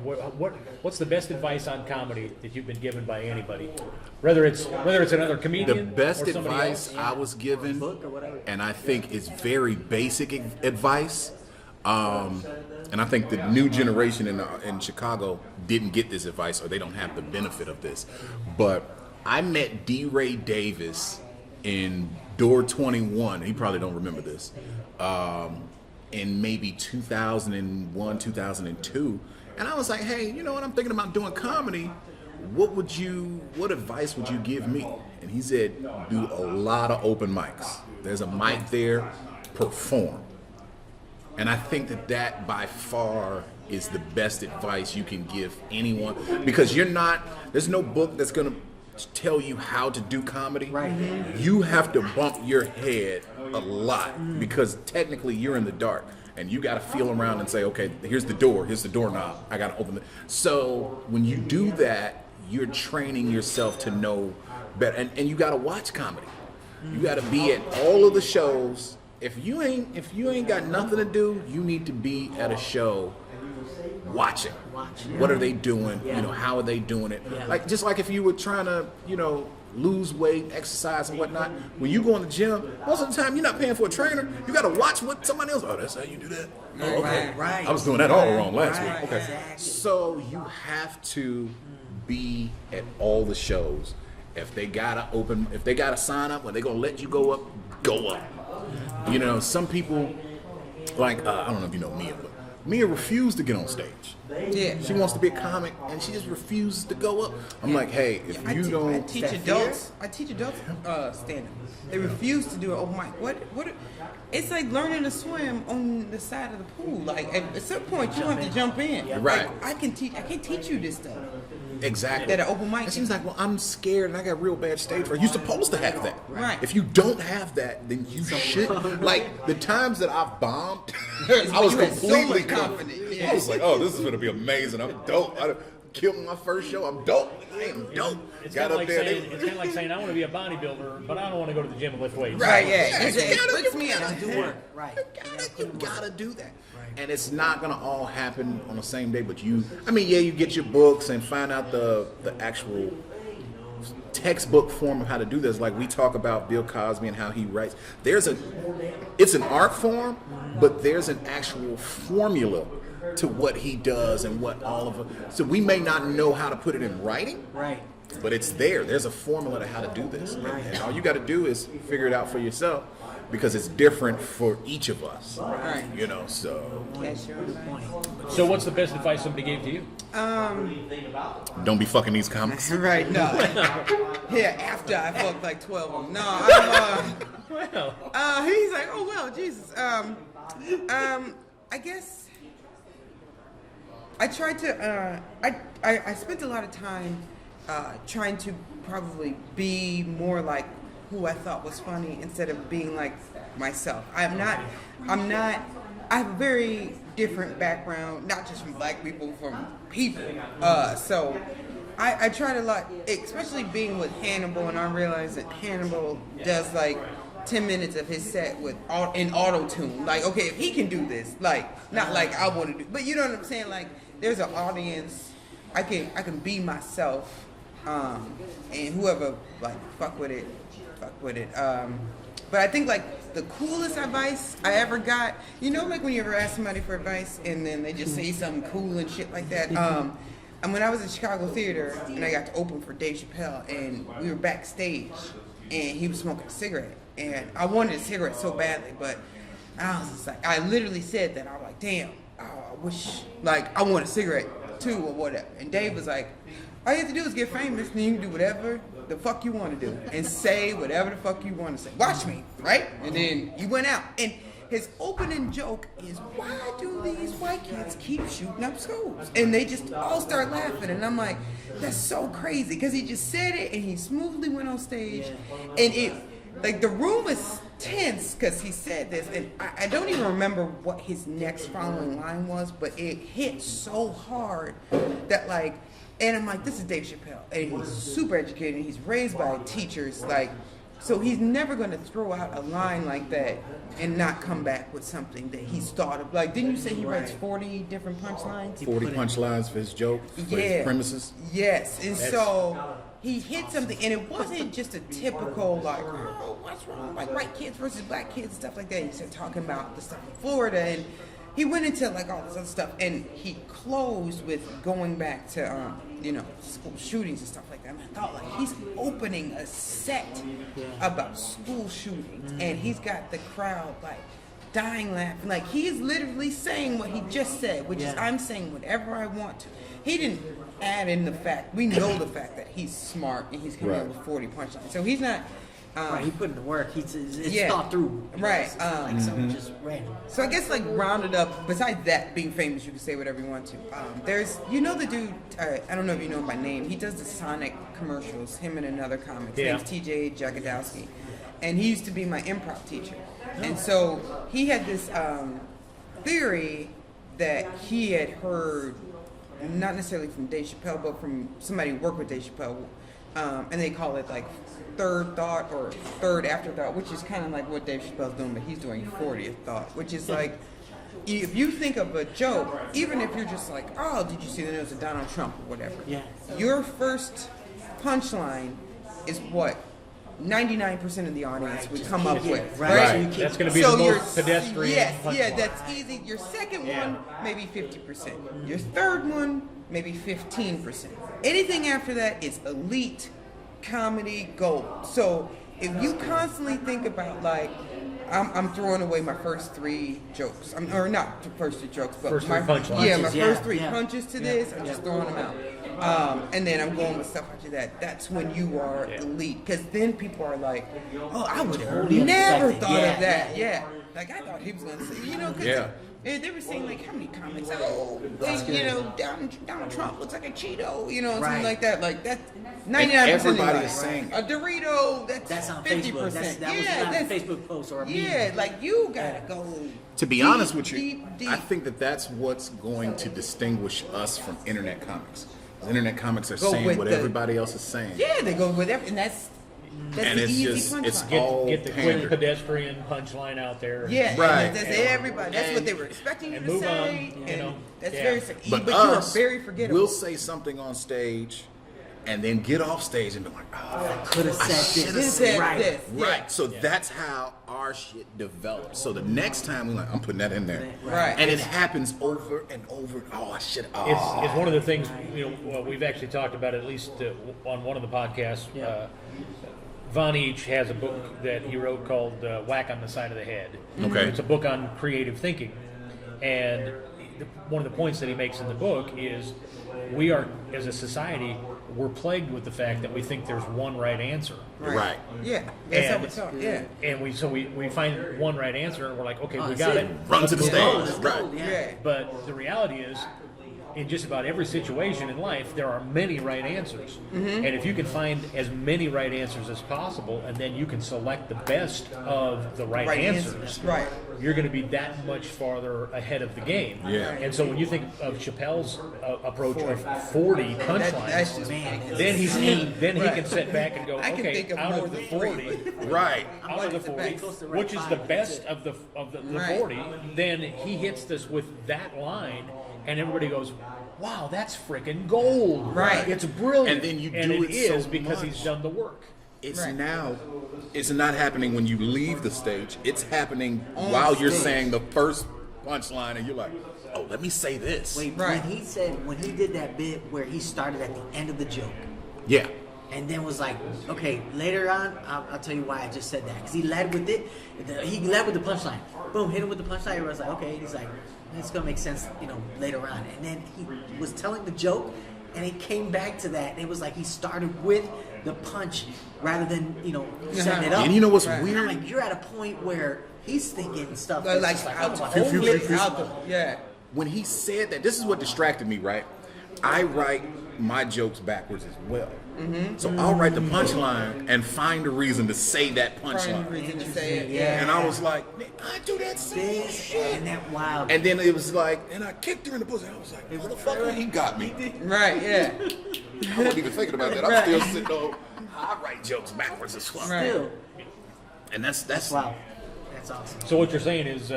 What's the best advice on comedy that you've been given by anybody? Whether it's another comedian. The best or somebody advice else? I was given, and I think it's very basic advice. And I think the new generation in Chicago didn't get this advice, or they don't have the benefit of this. But I met D. Ray Davis in Door 21. He probably don't remember this. In maybe 2001, 2002. And I was like, hey, you know what? I'm thinking about doing comedy. What advice would you give me? And he said, do a lot of open mics. There's a mic there, perform. And I think that by far is the best advice you can give anyone, because there's no book that's going to tell you how to do comedy. Right. You have to bump your head a lot because technically you're in the dark and you got to feel around and say, okay, here's the doorknob. I got to open it. So when you do that, you're training yourself to know better. And you got to watch comedy. You got to be at all of the shows. If you ain't got nothing to do, you need to be at a show watching. What are they doing? Yeah. How are they doing it? Yeah. Just like if you were trying to, lose weight, exercise and whatnot, when you go in the gym, most of the time you're not paying for a trainer. You got to watch what somebody else. Oh, that's how you do that. Oh, okay. Right. I was doing that all wrong last Right. week. Okay. Exactly. So you have to be at all the shows. If they gotta sign up, when they gonna let you go up, go up. Some people, like, I don't know if you know Mia, but Mia refused to get on stage. Yeah. She wants to be a comic, and she just refuses to go up. I'm like, hey, if you I don't... teach adults stand-up. They refuse to do an open mic. What? It's like learning to swim on the side of the pool. Like, at some point, you have to jump in. Right. Like, I can't teach you this stuff. Exactly. That an open mic. And she was like, well, I'm scared and I got real bad stage fright. You're supposed to have that. Right. If you don't have that, then you should. Like, the times that I've bombed, I was completely confident. Yeah. I was like, oh, this is going to be amazing. I'm dope. I killed my first show. I'm dope. I am dope. It's kind of like saying, I want to be a bodybuilder, but I don't want to go to the gym and lift weights. Right, yeah. You puts me on. Do work. Right. You gotta do that. And it's not gonna all happen on the same day, but you get your books and find out the actual textbook form of how to do this. Like we talk about Bill Cosby and how he writes. It's an art form, but there's an actual formula to what he does and what all of it. So we may not know how to put it in writing. Right. But it's there. There's a formula to how to do this. And all you got to do is figure it out for yourself. because it's different for each of us. Right. You know, so. That's your point. So what's the best advice somebody gave to you? Don't be fucking these comics. Right, no. Yeah, after I fucked like 12 of them. No, he's like, oh, well, Jesus. I guess I tried to, I spent a lot of time trying to probably be more like who I thought was funny instead of being like myself. I have a very different background, not just from black people, from people. So I tried a lot, especially being with Hannibal, and I realized that Hannibal does like 10 minutes of his set in auto-tune. Like, okay, if he can do this, like, not like I want to do, but you know what I'm saying? Like, there's an audience, I can be myself, and whoever, like, fuck with it. But I think, like, the coolest advice I ever got, you know, like when you ever ask somebody for advice and then they just say something cool and shit like that. And when I was in Chicago Theater and I got to open for Dave Chappelle, and we were backstage and he was smoking a cigarette, and I wanted a cigarette so badly, but I was just like, I literally said that. I was like, damn, I wish, like, I want a cigarette too or whatever. And Dave was like, all you have to do is get famous, and you can do whatever the fuck you want to do and say whatever the fuck you want to say. Watch me, right? And then he went out. And his opening joke is, why do these white kids keep shooting up schools? And they just all start laughing. And I'm like, that's so crazy. Because he just said it and he smoothly went on stage. And it, like, the room was tense because he said this. And I don't even remember what his next following line was, but it hit so hard that, like, and I'm like, this is Dave Chappelle, and he's super educated, he's raised by teachers, like, so he's never going to throw out a line like that and not come back with something that he's thought of. Like, didn't you say he writes 40 different punchlines? 40 punchlines for his joke, for his premises? Yes, and so he hit something, and it wasn't just a typical, like, oh, what's wrong, like, white kids versus black kids, stuff like that. He started talking about the stuff in Florida, and he went into, like, all this other stuff, and he closed with going back to, you know, school shootings and stuff like that. And I thought, like, he's opening a set about school shootings, and he's got the crowd, like, dying laughing. Like, he's literally saying what he just said, which is, I'm saying whatever I want to. He didn't add in the fact, we know the fact that he's smart, and he's coming up with 40 punchlines. So he's not... right, he put in the work. It's thought through. Right. Like something just random. So I guess, like, rounded up, besides that being famous, you can say whatever you want to. There's, you know, the dude, I don't know if you know him by name. He does the Sonic commercials, him and another comic. His name's TJ Jagodowski. And he used to be my improv teacher. And so he had this theory that he had heard, not necessarily from Dave Chappelle, but from somebody who worked with Dave Chappelle. And they call it, like, third thought or third afterthought, which is kind of like what Dave Chappelle's doing, but he's doing 40th thought, which is like, if you think of a joke, even if you're just like, oh, did you see the news of Donald Trump or whatever? Yeah. Your first punchline is what 99% of the audience would come up with, right? That's going to be the most pedestrian. Yes, that's easy. Your second one, maybe 50%. Your third one, maybe 15%. Anything after that is elite comedy gold. So if you constantly think about, like, I'm throwing away my first three jokes, or not the first three jokes, but first three punches. Yeah, my first three punches to this, I'm just throwing them out. And then I'm going with stuff after that. That's when you are elite, because then people are like, oh, I would have never thought of that. Yeah. Like, I thought he was going to say, you know, because they were saying, like, how many comics, you know, Donald Trump looks like a Cheeto, you know, something like that. Like, that's 99%. Everybody is saying a Dorito, that's on 50%. Facebook. That was not a Facebook post or a meme. Yeah, like, you gotta go. To be honest with you, deep. I think that's what's going to distinguish us from internet comics. Internet comics are saying what everybody else is saying. Yeah, they go with everything, and that's and the it's easy just punchline. Get the quick pedestrian punchline out there. Yeah, right. That's everybody. That's what they were expecting you to say. On, you know. That's very. But you are very forgettable. We'll say something on stage, and then get off stage and be like, "Oh, I could have said this." Right. Right. So that's how our shit develops. So the next time we're like, I'm putting that in there. Right. And it happens over and over. Oh, I should. It's one of the things, you know, we've actually talked about, at least on one of the podcasts. Von Each has a book that he wrote called Whack on the Side of the Head. Okay. It's a book on creative thinking. And one of the points that he makes in the book is we are, as a society, we're plagued with the fact that we think there's one right answer. Right. Yeah. That's how we talk. Yeah. And we find one right answer and we're like, okay, we got it. Run to the stage. Right. Yeah. But the reality is, in just about every situation in life, there are many right answers. And if you can find as many right answers as possible, and then you can select the best of the right answers, right, you're going to be that much farther ahead of the game. Yeah. And so when you think of Chappelle's approach of 40 punchlines, then he can sit back and go, okay, out of the 40, Right. out of the 40, which is the best of the 40, then he hits this with that line. And everybody goes, wow, that's freaking gold. Right. It's brilliant. And then you do it it so is because much. he's done the work. It's not happening when you leave the stage. It's happening while you're saying the first punchline and you're like, oh, let me say this. Wait, when he did that bit where he started at the end of the joke. Yeah. And then was like, okay, later on, I'll tell you why I just said that. Because he led with it. He led with the punchline. Boom, hit him with the punchline. Everyone's like, okay. He's like, it's going to make sense, later on. And then he was telling the joke, and he came back to that. And it was like he started with the punch rather than, setting it up. And you know what's And weird? I'm like, you're at a point where he's thinking stuff like that's just out like, yeah. When he said that, this is what distracted me, right? I write my jokes backwards as well. So I'll write the punchline and find a reason to say that punchline. And I was like, I do that same shit. And that wild. And then it was like, and I kicked her in the pussy. I was like, motherfucker, he got me. Right, yeah. I wasn't even thinking about that. I'm still sitting on, I write jokes backwards as well. Still. And that's Wow. That's awesome. So what you're saying is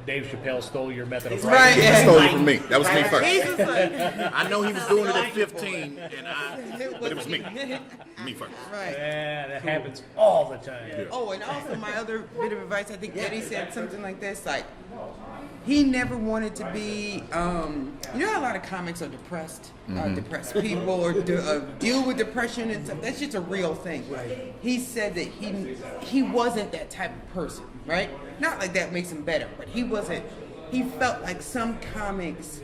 Dave Chappelle stole your method of Right, writing. He yeah. stole it from me. That was me first. Jesus, like, I know he was doing it at 15, but it was me. Me first. right. Yeah, that happens all the time. Yeah. Oh, and also my other bit of advice, I think Eddie said something like this, like, he never wanted to be, how a lot of comics are depressed, depressed people, or deal with depression and stuff. That's just a real thing. Right. He said that he wasn't that type of person, right? Not like that makes him better, but he wasn't. He felt like some comics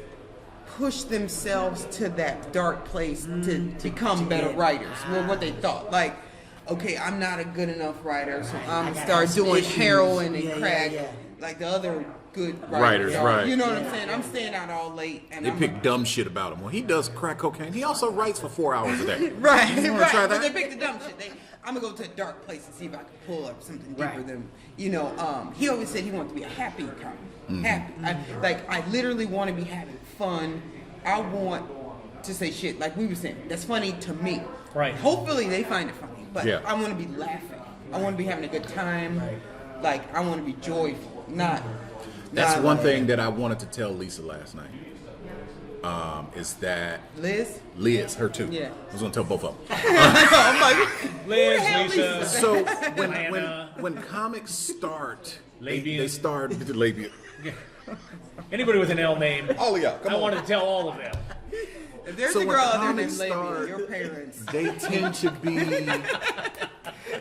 push themselves to that dark place to become better writers. Well, what they thought, like, okay, I'm not a good enough writer, so I'm gonna start doing heroin and crack like the other good writers are. Right. You know what I'm saying? I'm staying out all late, and They pick dumb shit about him. Well, he does crack cocaine. He also writes for 4 hours a day. right. You wanna try But they that? pick the dumb shit. I'm gonna go to a dark place and see if I can pull up something deeper than he always said he wanted to be a happy comic. Happy. I literally want to be having fun. I want to say shit like we were saying. That's funny to me. Right. Hopefully they find it funny, but Yeah. I want to be laughing. I want to be having a good time. Like I want to be joyful, not. That's not one like- thing that I wanted to tell Lisa last night. Is that Liz, her too. Yeah. I was gonna tell both of them. I'm like, Liz, who the hell Lisa. Lisa? So Lana. when comics start, Labian. they start with the labia. Anybody with an L name, All of y'all, come I on. wanted to tell all of them. If there's So a when girl out there comics named Labia, start- your parents, They tend to be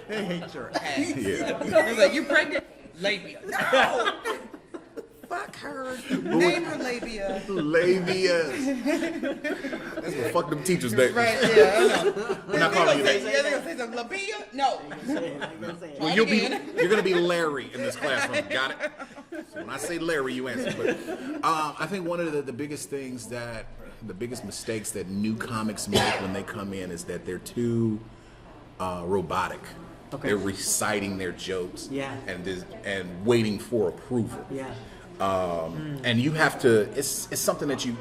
they hate your ass. yeah. They're like, you pregnant? Labia. No! Fuck her. Name her Labia. Labias. That's what fuck them teachers, baby. Right, yeah, I know. We're not calling you that. Yeah, they're gonna say something. Labia? No. Well, you're gonna be Larry in this classroom. Got it? So when I say Larry, you answer. But I think one of the biggest things the biggest mistakes that new comics make when they come in is that they're too robotic. Okay. They're reciting their jokes. Yeah. And waiting for approval. Yeah. And you have to. It's something that you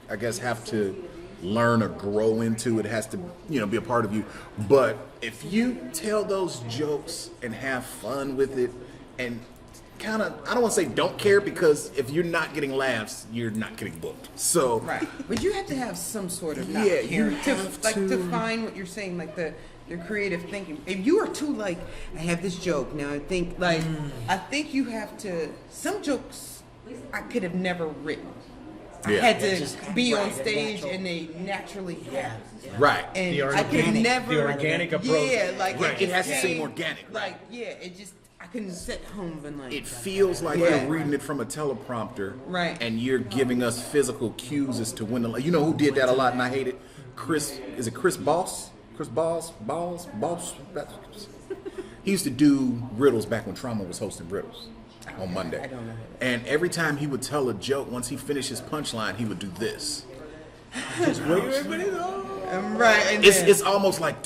I guess have to learn or grow into. It has to be a part of you. But if you tell those jokes and have fun with it, and kind of, I don't want to say don't care, because if you're not getting laughs, you're not getting booked. So Right. But you have to have some sort of not Yeah, you caring have to to- find what you're saying, like your creative thinking. If you are too like, I have this joke now, I think I think you have to. Some jokes I could have never written. I had to be on stage and they naturally happen. Right. And I could never the organic approach. Yeah, like it has to seem organic. Like it just I couldn't sit home and like. It feels like you're reading it from a teleprompter, right? And you're giving us physical cues as to when you know who did that a lot, and I hate it. Chris Boss? He used to do riddles back when Trauma was hosting riddles on Monday. I don't know. And every time he would tell a joke, once he finished his punchline, he would do this. Just wait, everybody know. Right. And it's almost like.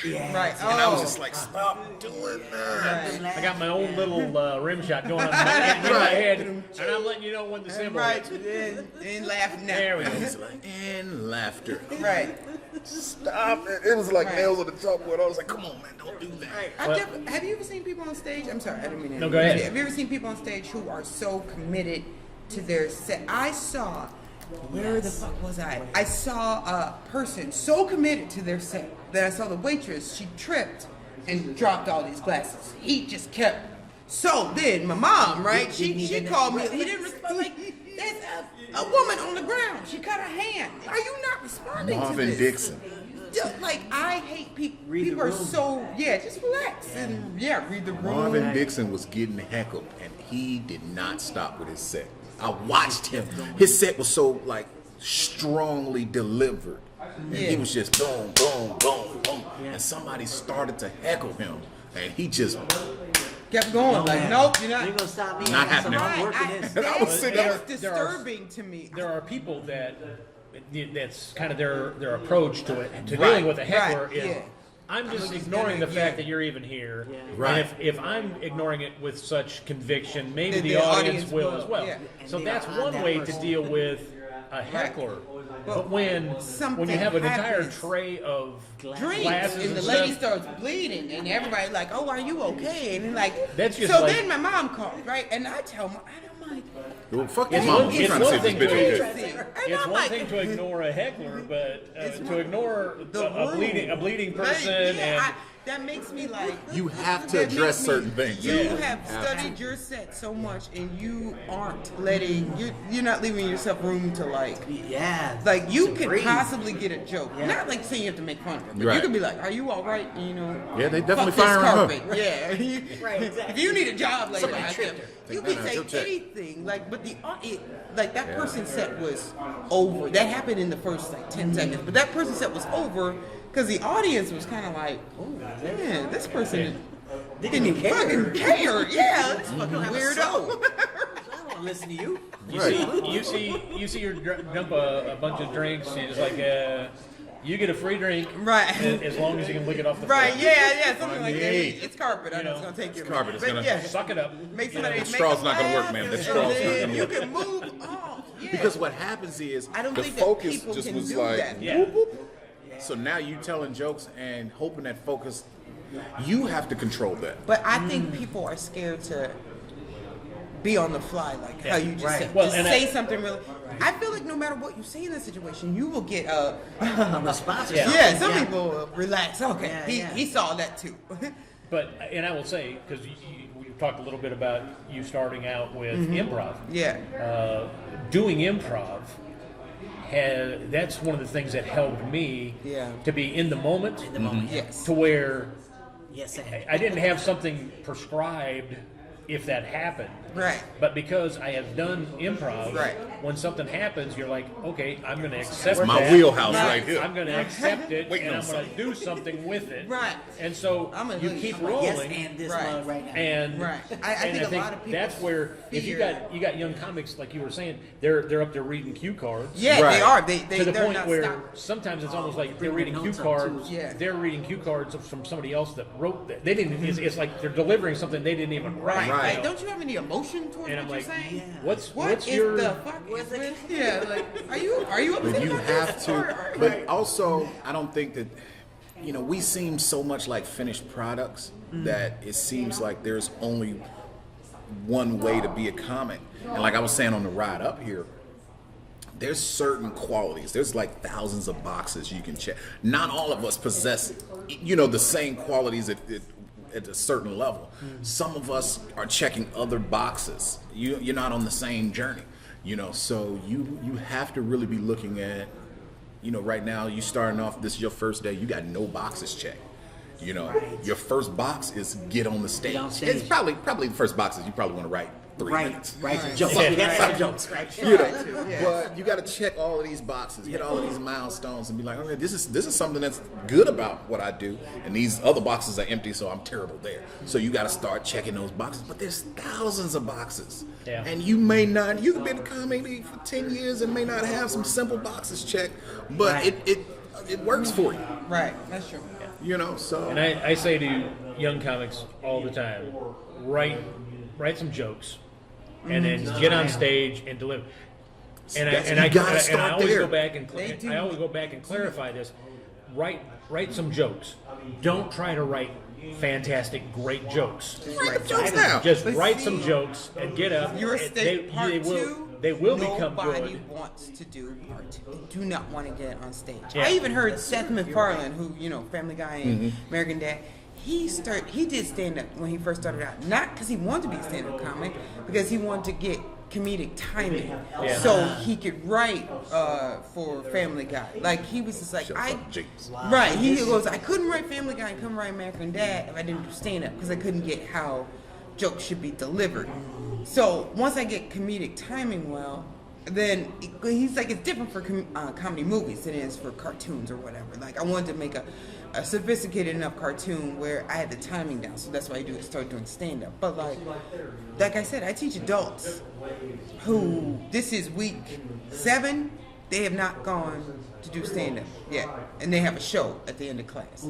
Right. And I was just like, stop doing that. Right. I got my own little rim shot going on in my head, and I'm letting you know when the symbol is. And laughing now. There we go. It's like, and laughter. Right. Stop it. It was like nails on the chalkboard. I was like, come on, man, don't do that. Have you ever seen people on stage? I'm sorry, I didn't mean to. No, go ahead. Have you ever seen people on stage who are so committed to their set? I saw, where the fuck was I? I saw a person so committed to their set that I saw the waitress, she tripped and dropped all these glasses. He just kept. So then my mom, right? She called me. He didn't respond. Like, there's a woman on the ground. She cut her hand. Are you not responding to Marvin this? Dixon. Like, I hate people. People are so, just relax and read the room. Marvin Dixon was getting heckled, and he did not stop with his set. I watched him. His set was so like strongly delivered. And he was just boom, boom, boom, boom. And somebody started to heckle him, and he just kept going. Nope, you're not. You're gonna stop me. Not happening. I was sitting there. That's disturbing to me. There are people that's kind of their approach to it, to dealing with a heckler is, I'm just ignoring the fact that you're even here. Yeah. Right. And if I'm ignoring it with such conviction, maybe the audience will as well. Yeah. So that's one way to deal with a heckler. But when you have an entire tray of drinks glasses and the stuff, lady starts bleeding and everybody's like, "Oh, are you okay?" And then like, that's just so like, then my mom called, right? And I tell my, I'm like, well, fuck your mom. It's one thing to ignore a heckler, but to ignore a bleeding person and. That makes me like. You have to address certain things. You have studied your set so much, and you aren't letting. You're not leaving yourself room to like. Yeah. Like you could possibly get a joke. Yeah. Not like saying you have to make fun of it, but you could be like, "Are you all right?" You know. Yeah, they definitely fuck firing this carpet. her. Yeah. Right. Exactly. If you need a job later, you can say check. anything. Like, but like that person's set was over. That happened in the first like 10 seconds, but that person's set was over. Because the audience was kind of like, oh, man, this person didn't even fucking care. Yeah, this fucking weirdo. I don't want to listen to you. You see her dump a bunch of drinks, and it's like, you get a free drink, right? As long as you can lick it off the floor. Right? Yeah, something like that. It's carpet. I know it's gonna take you. Carpet is gonna suck it up. Make somebody. The straw's not gonna work, man. The straw's not gonna You work. can move off. Yeah. Because what happens is I don't the think focus that people just can was do like, that. whoop, whoop. So now you telling jokes and hoping that focus, you have to control that. But I think people are scared to be on the fly, like how you just said. Well, just say something really. I feel like no matter what you say in that situation, you will get a response. Yeah, some people will relax. Okay, he saw that too. But I will say, because you talked a little bit about you starting out with improv. Yeah. Doing improv. That's one of the things that helped me to be in the moment. Yes. To where yes, I didn't have something prescribed if that happened. Right. But because I have done improv, when something happens, you're like, okay, I'm going to accept That's my that. wheelhouse right here. I'm going to accept it, and I'm going to do something with it. Right. And so you keep rolling. Yes, and this one right now. And I think a lot of people. that's where if you got young comics like you were saying, they're up there reading cue cards. Yeah, they are. They to the they're point not where stopped. sometimes it's almost like they're reading cue cards. Yeah. They're reading cue cards from somebody else that wrote that. They didn't. It's like they're delivering something they didn't even write. Right. Like, don't you have any emotion towards and I'm what like, you're saying? What's is your the fuck? Yeah, like are you upset You about have this? to, but also I don't think that, we seem so much like finished products that it seems like there's only one way to be a comic. And like I was saying on the ride up here, there's certain qualities. There's like thousands of boxes you can check. Not all of us possess, the same qualities at a certain level. Some of us are checking other boxes. You're not on the same journey. You know, so you have to really be looking at, you know, right now you starting off, this is your first day, you got no boxes checked. You know, your first box is get on the stage. It's probably the first box is you probably want to write 3 minutes. Right, some jokes. You got some jokes, right? You know, but you got to check all of these boxes, hit all of these milestones, and be like, okay, this is something that's good about what I do, and these other boxes are empty, so I'm terrible there. So you got to start checking those boxes. But there's thousands of boxes, and you could be in comedy for 10 years and may not have some simple boxes checked, but it works for you. Right, that's true. You know, so. And I say to young comics all the time, write some jokes, and then get on stage and deliver. And I always go back and clarify this. Write some jokes. Don't try to write fantastic, great jokes. Just write the jokes down. Just write some jokes and get up. Your stage part two. They will become good. Nobody wants to do part two. They do not want to get on stage. Yeah. I even heard Seth MacFarlane, who, you know, Family Guy and American Dad, he did stand-up when he first started out. Not because he wanted to be a stand-up comic, because he wanted to get comedic timing so he could write for Family Guy. Like, he was just like, he goes, I couldn't write Family Guy and couldn't write American Dad if I didn't do stand-up, because I couldn't get how jokes should be delivered. So once I get comedic timing well, then he's like, it's different for comedy movies than it is for cartoons or whatever. Like, I wanted to make a sophisticated enough cartoon where I had the timing down, so that's why I started doing stand-up. But like I said, I teach adults who, this is week 7, they have not gone to do stand-up yet, and they have a show at the end of class.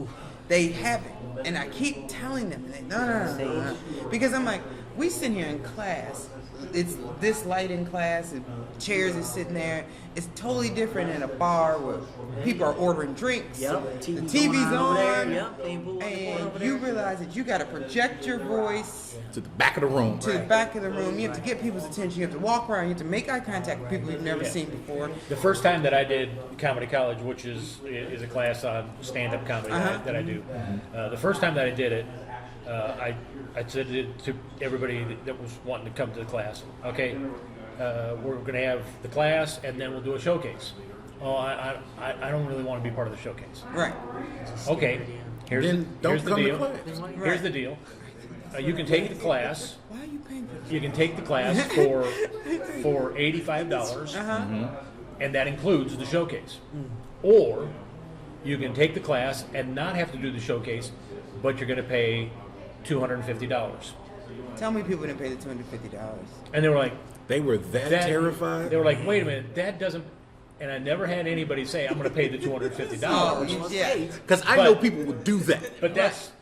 They haven't, and I keep telling them, no, because I'm like, we sit here in class, it's this light in class, and chairs are sitting there. It's totally different in a bar where people are ordering drinks. Yep, the TV's on, and you realize that you got to project your voice to the back of the room. The back of the room. You have to get people's attention. You have to walk around. You have to make eye contact with people you've never seen before. The first time that I did Comedy College, which is a class on stand-up comedy that I do, the first time that I did it, I said it to everybody that was wanting to come to the class. Okay, we're going to have the class, and then we'll do a showcase. Oh, I don't really want to be part of the showcase. Right. Okay. Here's the deal. Here's the deal. You can take the class. Why are you paying for this? You can take the class for $85, and that includes the showcase. Or you can take the class and not have to do the showcase, but you're going to pay $250. Tell me people didn't pay the $250. And they were like, they were that terrified. They were like, wait a minute, that doesn't. And I never had anybody say, I'm going to pay the $250. Yeah, because I know people would do that. But that's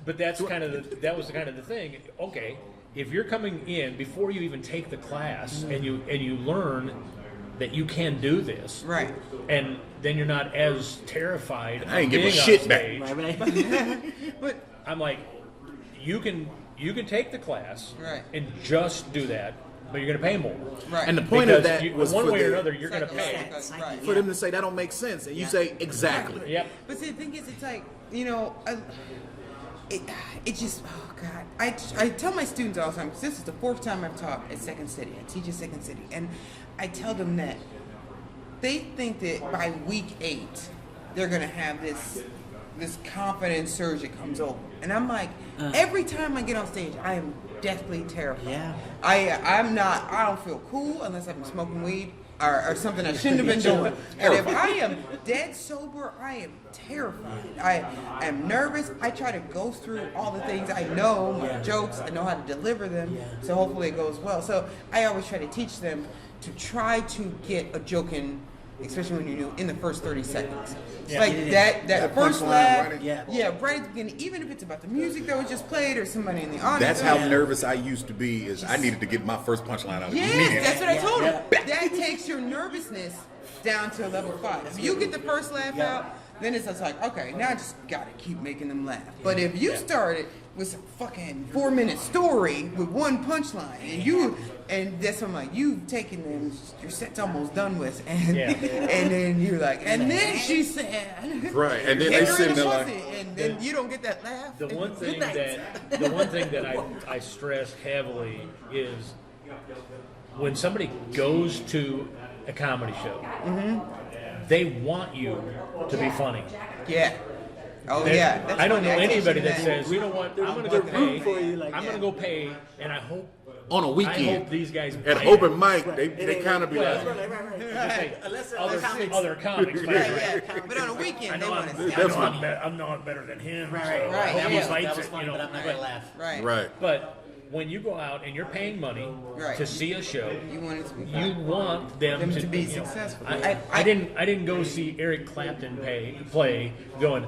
kind of that was kind of the thing. Okay, if you're coming in before you even take the class and you learn that you can do this, right? And then you're not as terrified. I ain't give a shit back. But I'm like, you can take the class, right, and just do that. But you're going to pay more. Right. And the point of that was one for way or another, you're going to pay. For them to say that don't make sense. And you say, exactly. Yep. But see, the thing is, it's like, you know, it just, oh, God. I tell my students all the time, because this is the 4th time I've taught at Second City. I teach at Second City. And I tell them that they think that by week 8, they're going to have this confidence surge that comes over. And I'm like, every time I get on stage, I am deathly terrified. Yeah. I don't feel cool unless I've been smoking weed or something I shouldn't have been doing. And if I am dead sober, I am terrified. I am nervous. I try to go through all the things I know, my jokes, I know how to deliver them, so hopefully it goes well. So I always try to teach them to try to get a joke in, especially when you're new, in the first 30 seconds. Yeah. Like that first laugh, right at the beginning, even if it's about the music that was just played or somebody in the audience. That's how nervous I used to be, is I needed to get my first punchline out immediately. Yes, that's what I told him. That takes your nervousness down to a level 5. If you get the first laugh out, then it's just like, okay, now I just gotta keep making them laugh. But if you started with some fucking 4-minute story with one punchline, and that's what I'm like, you've taken them, your set's almost done with, and then you're like, and then she said, right, and then they sit there like, and then you don't get that laugh. The one thing that I stress heavily is when somebody goes to a comedy show, they want you to be funny. Yeah. Oh yeah. That's I don't funny. know anybody that that. says, you know what, I'm gonna go pay. I'm gonna go pay, and I hope On a I weekend. hope these guys At buy open it. mic, they kind of be Well, like, Unless other comics, Right, yeah. But on a weekend, they want to see. I know I'm better than him. Right. So Right, I hope yeah. he That fights was it, fun, you know. but I'm not gonna laugh. Right. right. But when you go out and you're paying money Right. to see a show, You want it to be you fun. want them to be you know, successful. I didn't go see Eric Clapton play going.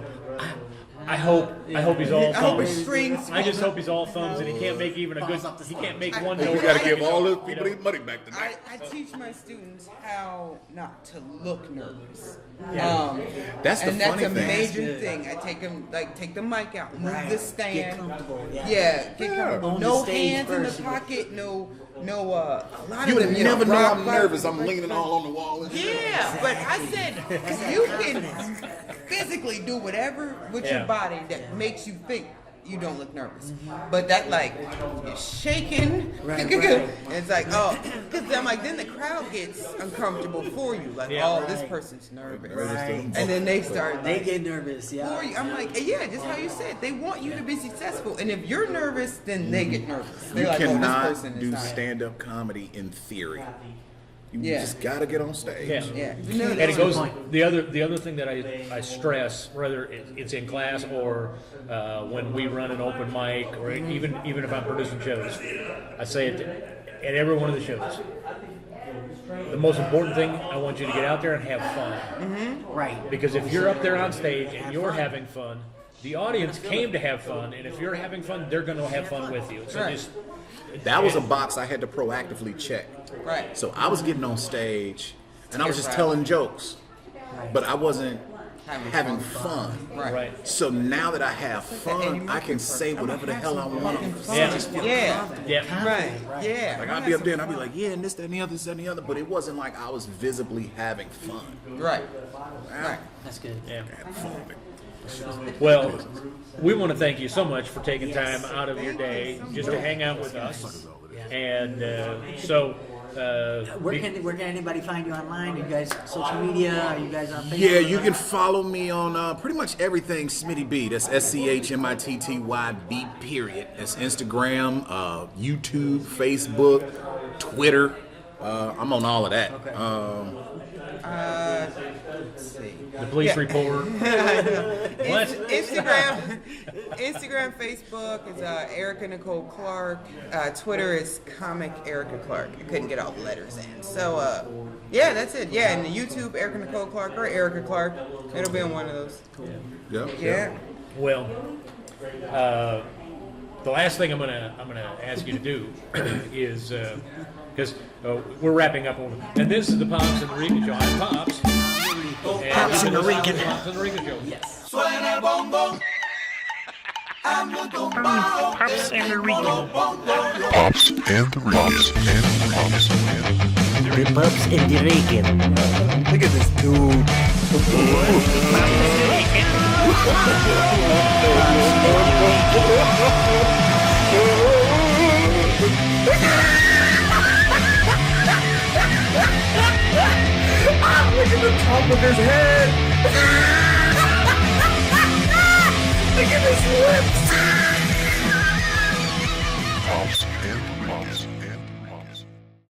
I hope he's all I hope his thumbs. strings. I just hope he's all thumbs and he can't make even a good. He can't make one You note. got to give all those You people know. their money back tonight. I teach my students how not to look nervous. Yeah. That's the and that's funny a thing. major That's good. thing. I take them take the mic out, move Right. the stand. Get comfortable. Yeah. Get comfortable. On the No stage hands in the first. pocket. No. A lot You of would them. never know rock I'm bottom. nervous. I'm leaning all on the wall. And shit. Yeah, but I said you can physically do whatever with Yeah. your body that makes you think you don't look nervous. But that like you're shaking. Right. It's like because I'm like then the crowd gets uncomfortable for you. Like Yeah. this person's nervous, Right. and then they start. They Like, get nervous. Yeah. for you. I'm like, yeah, just how you said. They want you to be successful, and if you're nervous, then they get nervous. They're You like, this cannot person is do not. stand-up comedy in theory. You Yeah. just got to get on stage. Yeah. Yeah, And it goes the other thing that I stress, whether it's in class or when we run an open mic, or even if I'm producing shows, I say it at every one of the shows. The most important thing, I want you to get out there and have fun. Right. Because if you're up there on stage and you're having fun, the audience came to have fun, and if you're having fun, they're going to have fun with you. So Right. just That was a box I had to proactively check. Right. So I was getting on stage and I was just telling jokes, but I wasn't having fun. right. So now that I have fun, I can say whatever the hell I want. Yeah. Yeah. Right. Yeah. Like I'd be up there and I'd be like, yeah, and this, that, and the other, this, that, and the other. But it wasn't like I was visibly having fun. Right. Right. That's good. Yeah. I had fun. Well, we want to thank you so much for taking time out of your day just to hang out with us. And Where can anybody find you online? You guys social media? Are you guys on Facebook? Yeah, you can follow me on pretty much everything Schmitty B. That's SCHMITTYB period. That's Instagram, YouTube, Facebook, Twitter. I'm on all of that. Let's see. the police report. What? Instagram, Facebook is Erica Nicole Clark. Twitter is Comic Erica Clark. I couldn't get all the letters in. So, yeah, that's it. Yeah, and the YouTube, Erica Nicole Clark or Erica Clark. It'll be on one of those. Yeah. Well, the last thing I'm gonna ask you to do is because we're wrapping up, and this is the Pops and the Rican Show. I'm Pops. Pops and the Rican. Pops and the Rican Show. Yes. Suena el bongo. Hazme un tumbao, Pops and the Rican. Pops and the Rican. The Pops and the Rican. Look at this dude. Look at the top of his head. Look at his lips.